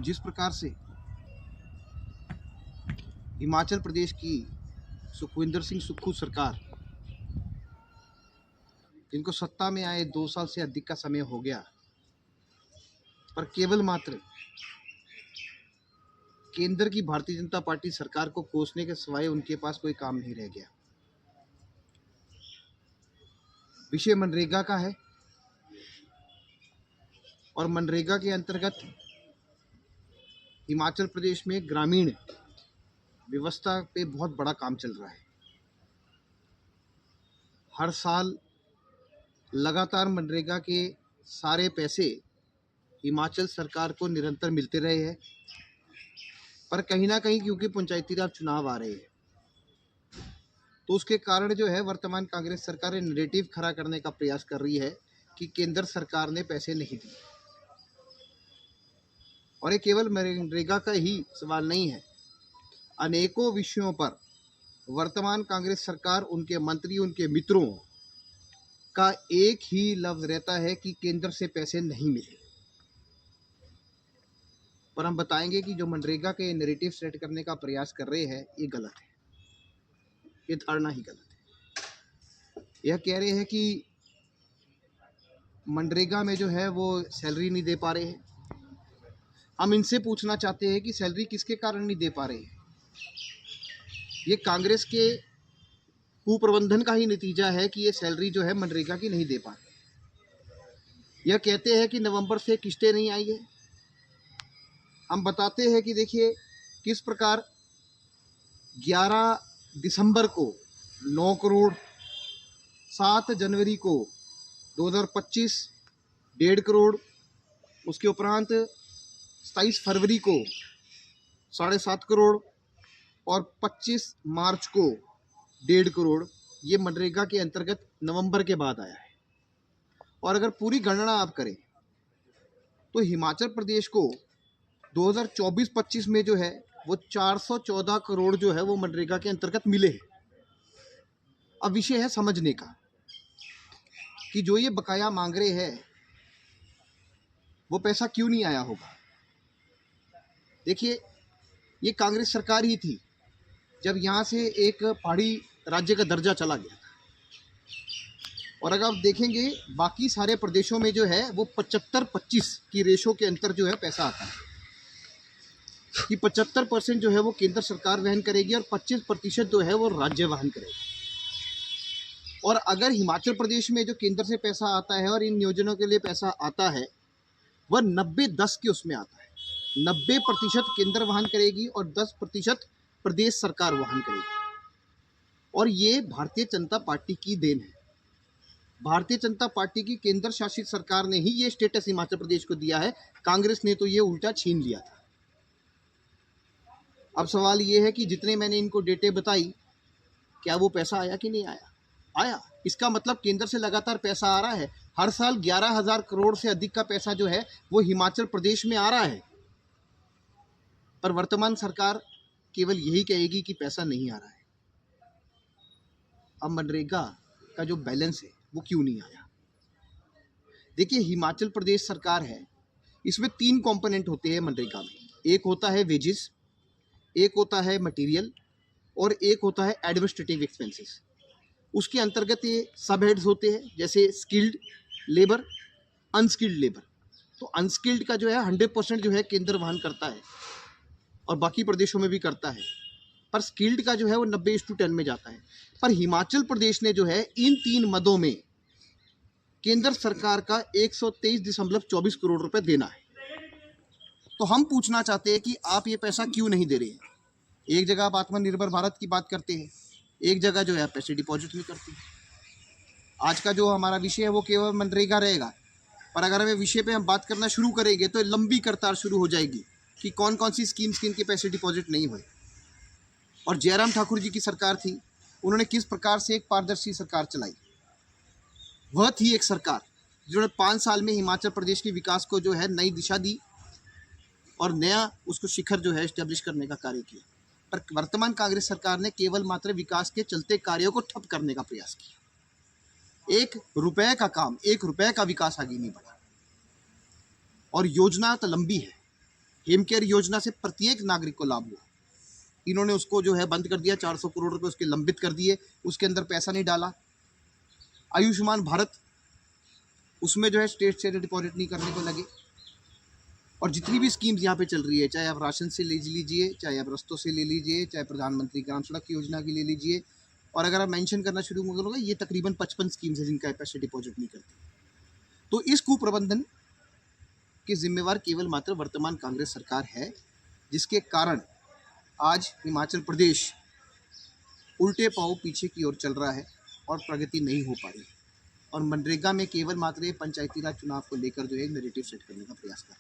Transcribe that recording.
जिस प्रकार से हिमाचल प्रदेश की सुखविंदर सिंह सुक्खू सरकार, जिनको सत्ता में आए 2 साल से अधिक का समय हो गया, पर केवल मात्र केंद्र की भारतीय जनता पार्टी सरकार को कोसने के सिवाय उनके पास कोई काम नहीं रह गया। विषय मनरेगा का है और मनरेगा के अंतर्गत हिमाचल प्रदेश में ग्रामीण व्यवस्था पे बहुत बड़ा काम चल रहा है। हर साल लगातार मनरेगा के सारे पैसे हिमाचल सरकार को निरंतर मिलते रहे हैं, पर कहीं ना कहीं क्योंकि पंचायती राज चुनाव आ रहे हैं, तो उसके कारण जो है वर्तमान कांग्रेस सरकार नैरेटिव खड़ा करने का प्रयास कर रही है कि केंद्र सरकार ने पैसे नहीं दिए। और ये केवल मनरेगा का ही सवाल नहीं है, अनेकों विषयों पर वर्तमान कांग्रेस सरकार, उनके मंत्री, उनके मित्रों का एक ही लफ्ज रहता है कि केंद्र से पैसे नहीं मिले। पर हम बताएंगे कि जो मनरेगा के नैरेटिव सेट करने का प्रयास कर रहे हैं, ये गलत है, ये धारणा ही गलत है। यह कह रहे हैं कि मनरेगा में जो है वो सैलरी नहीं दे पा रहे हैं। हम इनसे पूछना चाहते हैं कि सैलरी किसके कारण नहीं दे पा रहे हैं? ये कांग्रेस के कुप्रबंधन का ही नतीजा है कि ये सैलरी जो है मनरेगा की नहीं दे पा रहे। यह कहते हैं कि नवंबर से किस्तें नहीं आई है। हम बताते हैं कि देखिए किस प्रकार 11 दिसंबर को 9 करोड़, 7 जनवरी को 2025 1.5 करोड़, उसके उपरांत 27 फरवरी को 7.5 करोड़ और 25 मार्च को 1.5 करोड़, ये मनरेगा के अंतर्गत नवंबर के बाद आया है। और अगर पूरी गणना आप करें तो हिमाचल प्रदेश को 2024-25 में जो है वो 414 करोड़ जो है वो मनरेगा के अंतर्गत मिले हैं। अब विषय है समझने का कि जो ये बकाया मांग रहे हैं वो पैसा क्यों नहीं आया होगा। देखिए, ये कांग्रेस सरकार ही थी जब यहाँ से एक पहाड़ी राज्य का दर्जा चला गया था। और अगर आप देखेंगे बाकी सारे प्रदेशों में जो है वो 75-25 की रेशो के अंतर जो है पैसा आता है कि 75% जो है वो केंद्र सरकार वहन करेगी और 25% जो है वो राज्य वहन करेगा। और अगर हिमाचल प्रदेश में जो केंद्र से पैसा आता है और इन योजनाओं के लिए पैसा आता है वह 90-10 के उसमें आता है। 90% केंद्र वहन करेगी और 10% प्रदेश सरकार वहन करेगी। और ये भारतीय जनता पार्टी की देन है। भारतीय जनता पार्टी की केंद्र शासित सरकार ने ही ये स्टेटस हिमाचल प्रदेश को दिया है। कांग्रेस ने तो ये उल्टा छीन लिया था। अब सवाल ये है कि जितने मैंने इनको डेटे बताई, क्या वो पैसा आया कि नहीं आया? आया। इसका मतलब केंद्र से लगातार पैसा आ रहा है। हर साल 11,000 करोड़ से अधिक का पैसा जो है वो हिमाचल प्रदेश में आ रहा है। पर वर्तमान सरकार केवल यही कहेगी कि पैसा नहीं आ रहा है। अब मनरेगा का जो बैलेंस है वो क्यों नहीं आया? देखिए, हिमाचल प्रदेश सरकार है, इसमें 3 कंपोनेंट होते हैं मनरेगा में। एक होता है वेजेस, एक होता है मटेरियल और एक होता है एडमिनिस्ट्रेटिव एक्सपेंसेस। उसके अंतर्गत ये सब हेड्स होते हैं, जैसे स्किल्ड लेबर, अनस्किल्ड लेबर। तो अनस्किल्ड का जो है 100% जो है केंद्र वहन करता है और बाकी प्रदेशों में भी करता है, पर स्किल्ड का जो है वो 90:10 में जाता है। पर हिमाचल प्रदेश ने जो है इन 3 मदों में केंद्र सरकार का 123.24 करोड़ रुपए देना है। तो हम पूछना चाहते हैं कि आप ये पैसा क्यों नहीं दे रहे हैं? एक जगह आप आत्मनिर्भर भारत की बात करते हैं, एक जगह जो है पैसे डिपॉजिट नहीं करते। आज का जो हमारा विषय है वो केवल मनरेगा रहेगा, पर अगर हमें विषय पे हम बात करना शुरू करेंगे तो लंबी कतार शुरू हो जाएगी कि कौन कौन सी स्कीम्स किन के पैसे डिपॉजिट नहीं हुए। और जयराम ठाकुर जी की सरकार थी, उन्होंने किस प्रकार से एक पारदर्शी सरकार चलाई। वह थी एक सरकार जिन्होंने 5 साल में हिमाचल प्रदेश के विकास को जो है नई दिशा दी और नया उसको शिखर जो है एस्टेब्लिश करने का कार्य किया। पर वर्तमान कांग्रेस सरकार ने केवल मात्र विकास के चलते कार्यों को ठप करने का प्रयास किया। 1 रुपए का काम, 1 रुपए का विकास आगे नहीं बढ़ा। और योजना तो लंबी है, हेम केयर योजना से प्रत्येक नागरिक को लाभ हुआ। इन्होंने उसको जो है बंद कर दिया, 400 करोड़ रुपए उसके लंबित कर दिए, उसके अंदर पैसा नहीं डाला। आयुष्मान भारत, उसमें जो है स्टेट से डिपॉजिट नहीं करने को लगे। और जितनी भी स्कीम्स यहाँ पे चल रही है, चाहे आप राशन से ले लीजिए, चाहे आप रस्तों से ले लीजिए, चाहे प्रधानमंत्री ग्राम सड़क योजना की ले लीजिए, और अगर आप मेंशन करना शुरू करोगे, ये तकरीबन 55 स्कीम्स है जिनका पैसे डिपॉजिट नहीं करते। तो इस कुप्रबंधन के जिम्मेवार केवल मात्र वर्तमान कांग्रेस सरकार है, जिसके कारण आज हिमाचल प्रदेश उल्टे पांव पीछे की ओर चल रहा है और प्रगति नहीं हो पा रही। और मनरेगा में केवल मात्र पंचायती राज चुनाव को लेकर जो है नैरेटिव सेट करने का प्रयास कर रहा है।